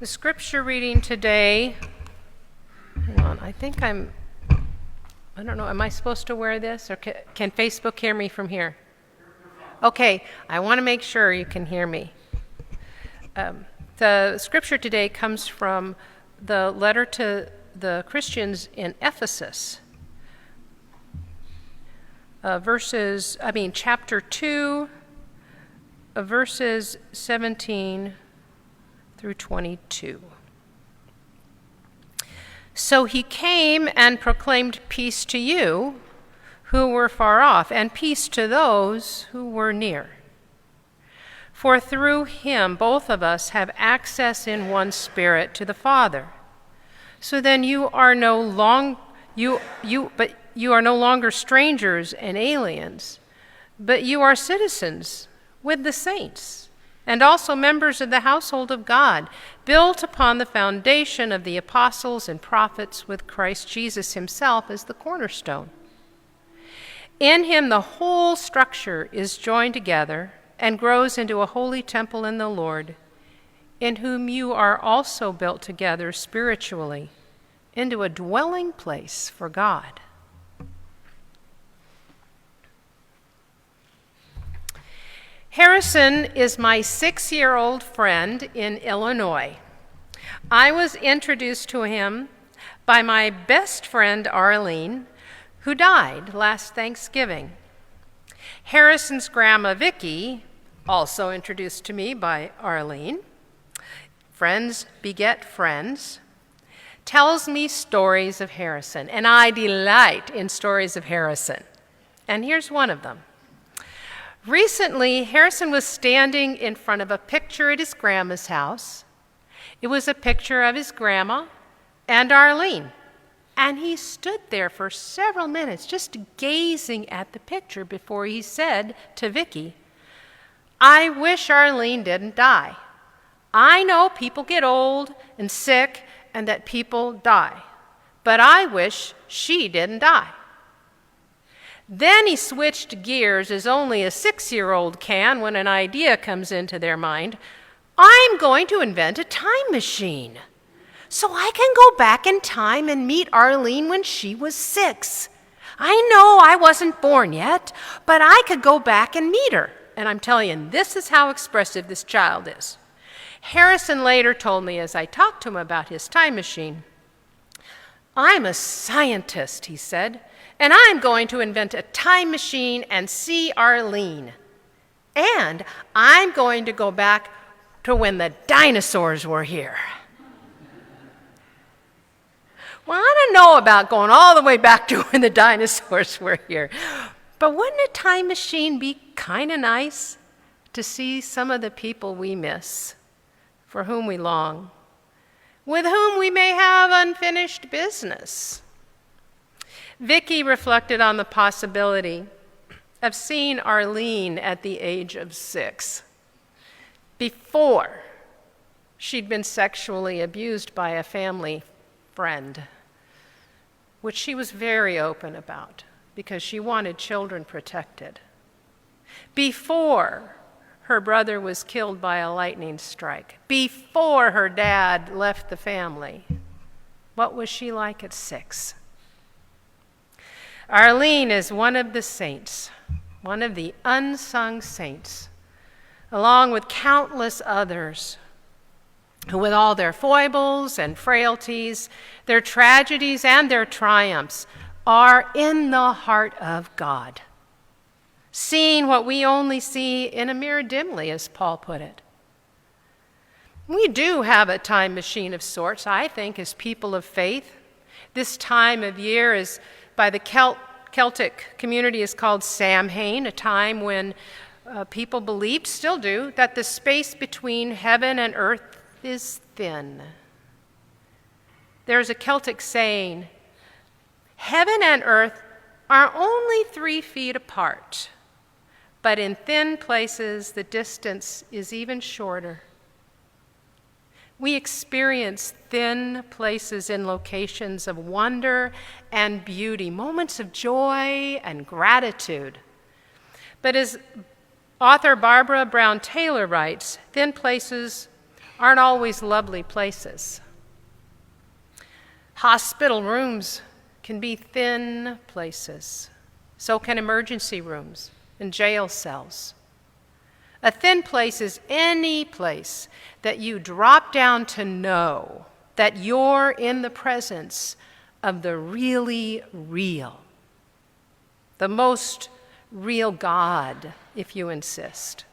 The scripture reading today, hang on, I don't know, am I supposed to wear this? Or can Facebook hear me from here? Okay, I want to make sure you can hear me. The scripture today comes from the letter to the Christians in Ephesus. Chapter 2, verses 17 through 22. So he came and proclaimed peace to you who were far off, and peace to those who were near. For through him both of us have access in one Spirit to the Father. So then you are no longer strangers and aliens, but you are citizens with the saints, and also members of the household of God, built upon the foundation of the apostles and prophets, with Christ Jesus himself as the cornerstone. In him the whole structure is joined together and grows into a holy temple in the Lord, in whom you are also built together spiritually into a dwelling place for God. Harrison is my 6-year-old friend in Illinois. I was introduced to him by my best friend Arlene, who died last Thanksgiving. Harrison's grandma Vicki, also introduced to me by Arlene, friends beget friends, tells me stories of Harrison, and I delight in stories of Harrison. And here's one of them. Recently, Harrison was standing in front of a picture at his grandma's house. It was a picture of his grandma and Arlene. And he stood there for several minutes just gazing at the picture before he said to Vicki, "I wish Arlene didn't die. I know people get old and sick and that people die, but I wish she didn't die." Then he switched gears as only a 6-year-old can when an idea comes into their mind. "I'm going to invent a time machine so I can go back in time and meet Arlene when she was 6. I know I wasn't born yet, but I could go back and meet her." And I'm telling you, this is how expressive this child is. Harrison later told me as I talked to him about his time machine, "I'm a scientist," he said, "and I'm going to invent a time machine and see Arlene. And I'm going to go back to when the dinosaurs were here." Well, I don't know about going all the way back to when the dinosaurs were here, but wouldn't a time machine be kind of nice to see some of the people we miss, for whom we long, with whom we may have unfinished business? Vicki reflected on the possibility of seeing Arlene at the age of 6, before she'd been sexually abused by a family friend, which she was very open about because she wanted children protected, before her brother was killed by a lightning strike, before her dad left the family. What was she like at 6? Arlene is one of the saints, one of the unsung saints, along with countless others who, with all their foibles and frailties, their tragedies and their triumphs, are in the heart of God, seeing what we only see in a mirror dimly, as Paul put it. We do have a time machine of sorts, I think, as people of faith. This time of year is by the Celtic community is called Samhain, a time when people believed, still do, that the space between heaven and earth is thin. There's a Celtic saying, "Heaven and earth are only 3 feet apart, but in thin places the distance is even shorter." We experience thin places in locations of wonder and beauty, moments of joy and gratitude. But as author Barbara Brown Taylor writes, thin places aren't always lovely places. Hospital rooms can be thin places. So can emergency rooms and jail cells. A thin place is any place that you drop down to know that you're in the presence of the really real, the most real God, if you insist.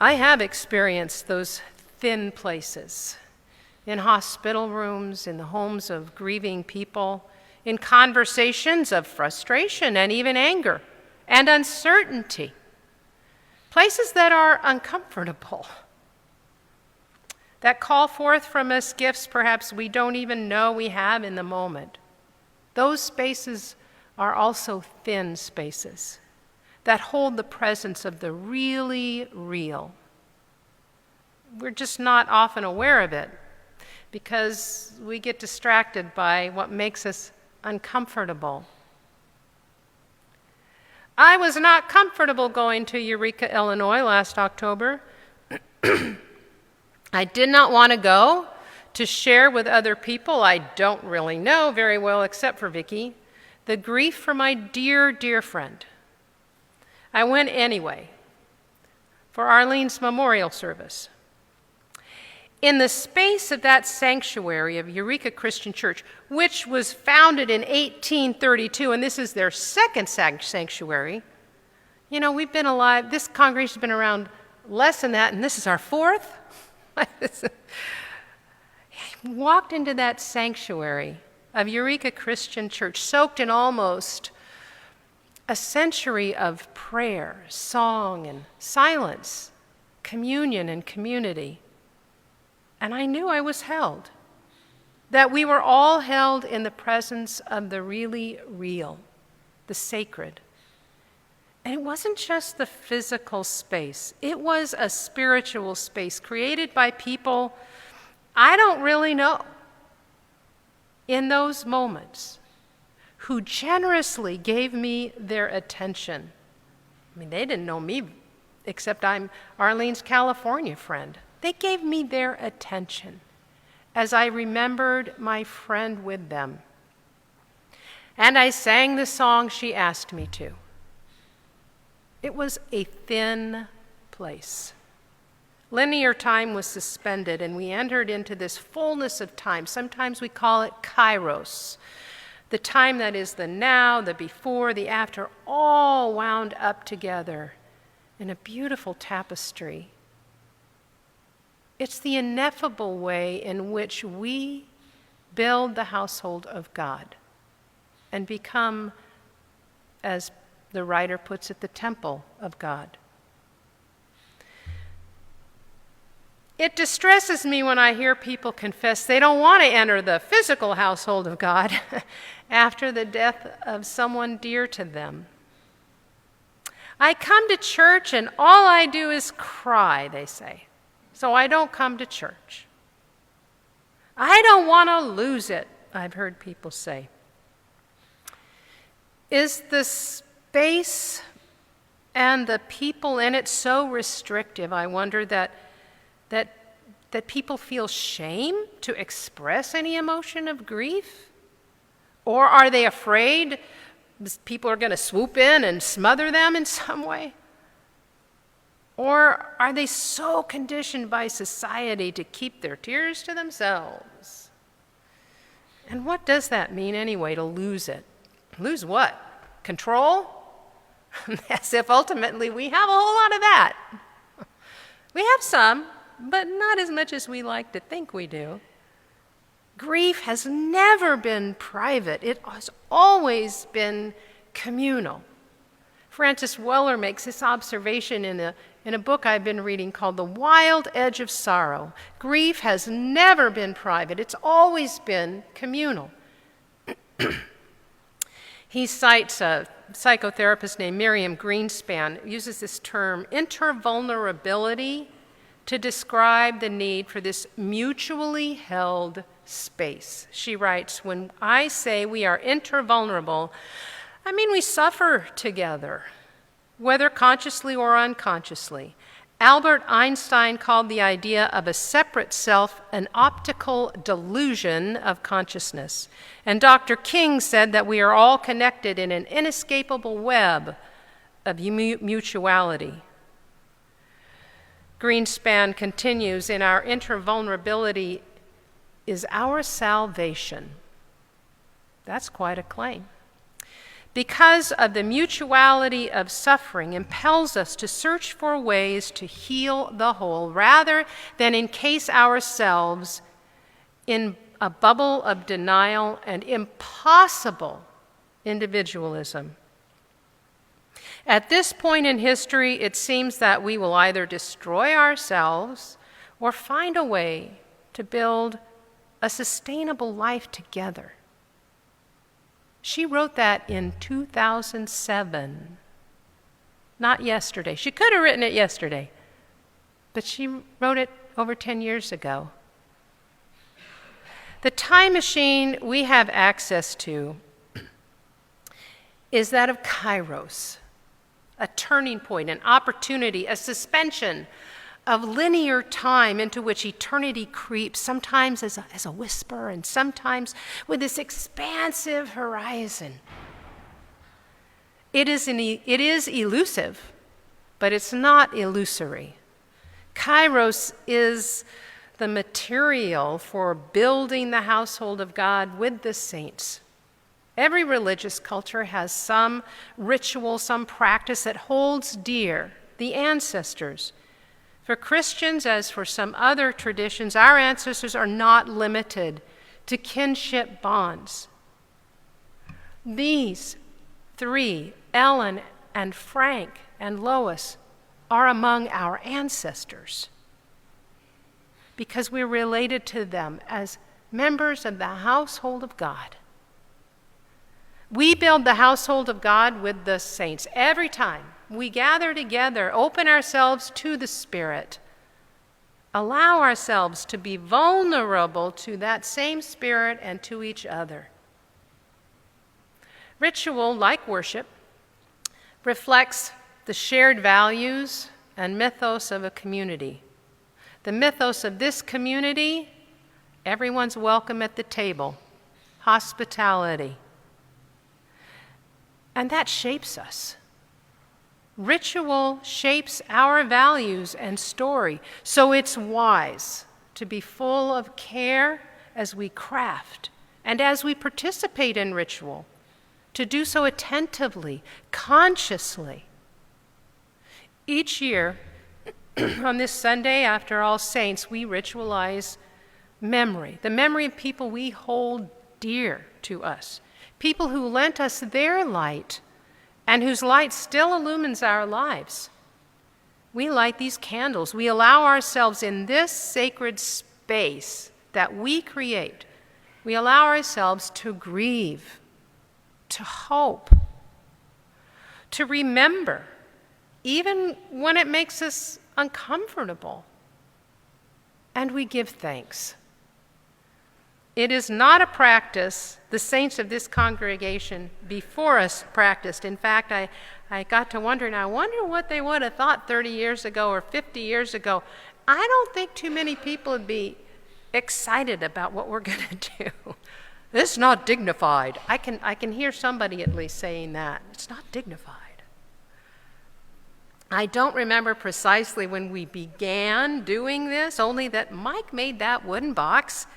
I have experienced those thin places in hospital rooms, in the homes of grieving people, in conversations of frustration and even anger and uncertainty, places that are uncomfortable, that call forth from us gifts perhaps we don't even know we have in the moment. Those spaces are also thin spaces that hold the presence of the really real. We're just not often aware of it because we get distracted by what makes us uncomfortable. I was not comfortable going to Eureka, Illinois last October. I did not want to go to share with other people I don't really know very well except for Vicki the grief for my dear, dear friend. I went anyway for Arlene's memorial service. In the space of that sanctuary of Eureka Christian Church, which was founded in 1832, and this is their second sanctuary, you know, we've been alive, this congregation's been around less than that, and this is our fourth. I walked into that sanctuary of Eureka Christian Church, soaked in almost a century of prayer, song, and silence, communion and community. And I knew I was held, that we were all held in the presence of the really real, the sacred. And it wasn't just the physical space. It was a spiritual space created by people I don't really know in those moments who generously gave me their attention. I mean, they didn't know me except I'm Arlene's California friend. They gave me their attention as I remembered my friend with them. And I sang the song she asked me to. It was a thin place. Linear time was suspended, and we entered into this fullness of time. Sometimes we call it kairos, the time that is the now, the before, the after, all wound up together in a beautiful tapestry. It's the ineffable way in which we build the household of God and become, as the writer puts it, the temple of God. It distresses me when I hear people confess they don't want to enter the physical household of God after the death of someone dear to them. I come to church and all I do is cry, they say, so I don't come to church. I don't want to lose it, I've heard people say. Is the space and the people in it so restrictive, I wonder, that people feel shame to express any emotion of grief? Or are they afraid people are going to swoop in and smother them in some way? Or are they so conditioned by society to keep their tears to themselves? And what does that mean anyway, to lose it? Lose what? Control? As if ultimately we have a whole lot of that. We have some, but not as much as we like to think we do. Grief has never been private. It has always been communal. Francis Weller makes this observation in a book I've been reading called The Wild Edge of Sorrow. Grief has never been private. It's always been communal. He cites a psychotherapist named Miriam Greenspan, uses this term, intervulnerability, to describe the need for this mutually held space. She writes, when I say we are intervulnerable, I mean we suffer together, whether consciously or unconsciously, Albert Einstein called the idea of a separate self an optical delusion of consciousness. And Dr. King said that we are all connected in an inescapable web of mutuality. Greenspan continues, in our intervulnerability is our salvation. That's quite a claim. Because of the mutuality of suffering impels us to search for ways to heal the whole rather than encase ourselves in a bubble of denial and impossible individualism. At this point in history, it seems that we will either destroy ourselves or find a way to build a sustainable life together. She wrote that in 2007, not yesterday. She could have written it yesterday, but she wrote it over 10 years ago. The time machine we have access to is that of Kairos, a turning point, an opportunity, a suspension of linear time into which eternity creeps, sometimes as a whisper and sometimes with this expansive horizon. It is elusive, but it's not illusory. Kairos is the material for building the household of God with the saints. Every religious culture has some ritual, some practice that holds dear the ancestors. For Christians, as for some other traditions, our ancestors are not limited to kinship bonds. These three, Ellen and Frank and Lois, are among our ancestors because we're related to them as members of the household of God. We build the household of God with the saints every time we gather together, open ourselves to the Spirit, allow ourselves to be vulnerable to that same Spirit and to each other. Ritual, like worship, reflects the shared values and mythos of a community. The mythos of this community, everyone's welcome at the table, hospitality. And that shapes us. Ritual shapes our values and story, so it's wise to be full of care as we craft and as we participate in ritual, to do so attentively, consciously. Each year, on this Sunday after All Saints, we ritualize memory, the memory of people we hold dear to us, people who lent us their light and whose light still illumines our lives. We light these candles. We allow ourselves in this sacred space that we create. We allow ourselves to grieve, to hope, to remember, even when it makes us uncomfortable. And we give thanks. It is not a practice the saints of this congregation before us practiced. In fact, I got to wondering, I wonder what they would have thought 30 years ago or 50 years ago. I don't think too many people would be excited about what we're going to do. This is not dignified. I can hear somebody at least saying that. It's not dignified. I don't remember precisely when we began doing this, only that Mike made that wooden box.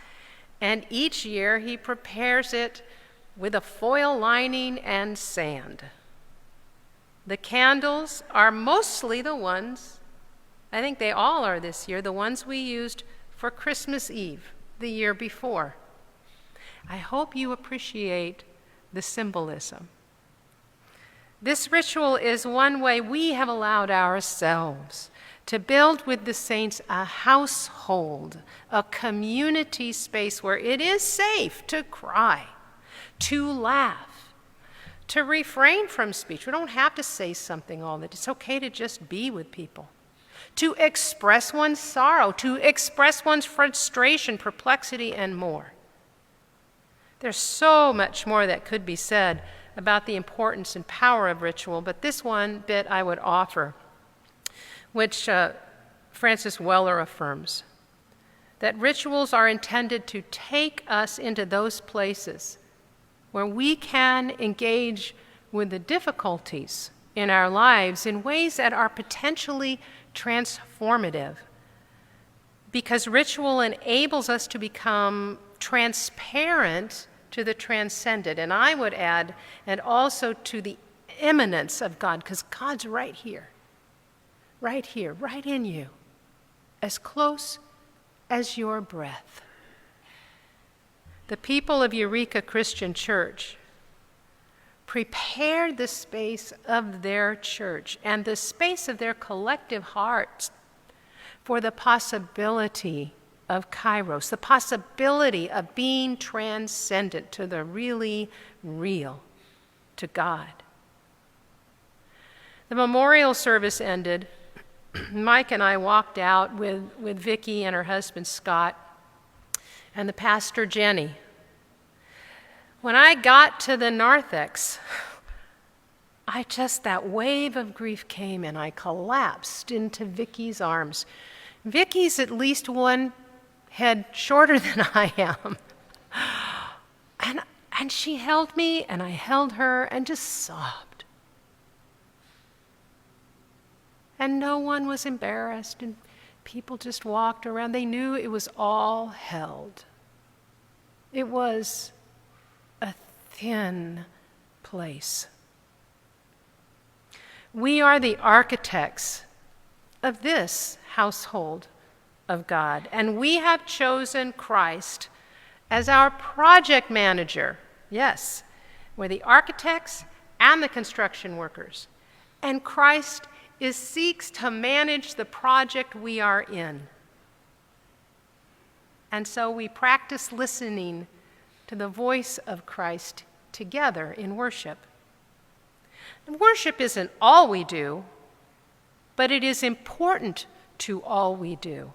And each year he prepares it with a foil lining and sand. The candles are mostly the ones, I think they all are this year, the ones we used for Christmas Eve the year before. I hope you appreciate the symbolism. This ritual is one way we have allowed ourselves to build with the saints a household, a community space where it is safe to cry, to laugh, to refrain from speech. We don't have to say something all the time. It's okay to just be with people, to express one's sorrow, to express one's frustration, perplexity, and more. There's so much more that could be said about the importance and power of ritual, but this one bit I would offer, which Francis Weller affirms that rituals are intended to take us into those places where we can engage with the difficulties in our lives in ways that are potentially transformative, because ritual enables us to become transparent to the transcendent, and I would add, and also to the immanence of God, because God's right here, right in you, as close as your breath. The people of Eureka Christian Church prepared the space of their church and the space of their collective hearts for the possibility of kairos, the possibility of being transcendent to the really real, to God. The memorial service ended. Mike and I walked out with Vicki and her husband Scott and the pastor Jenny. When I got to the narthex, that wave of grief came and I collapsed into Vicki's arms. Vicki's at least one head shorter than I am. And she held me and I held her and just sobbed. And no one was embarrassed and people just walked around. They knew it was all held. It was a thin place. We are the architects of this household of God, and we have chosen Christ as our project manager. Yes, we're the architects and the construction workers, and Christ seeks to manage the project we are in. And so we practice listening to the voice of Christ together in worship. And worship isn't all we do, but it is important to all we do.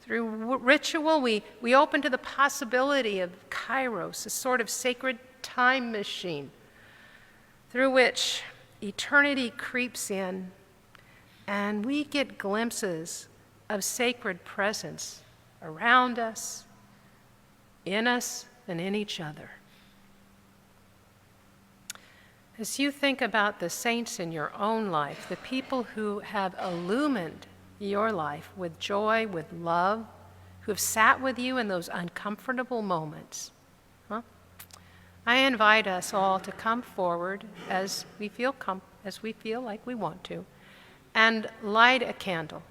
Through ritual, we open to the possibility of kairos, a sort of sacred time machine through which eternity creeps in and we get glimpses of sacred presence around us, in us, and in each other. As you think about the saints in your own life, the people who have illumined your life with joy, with love, who have sat with you in those uncomfortable moments, I invite us all to come forward as we feel like we want to, and light a candle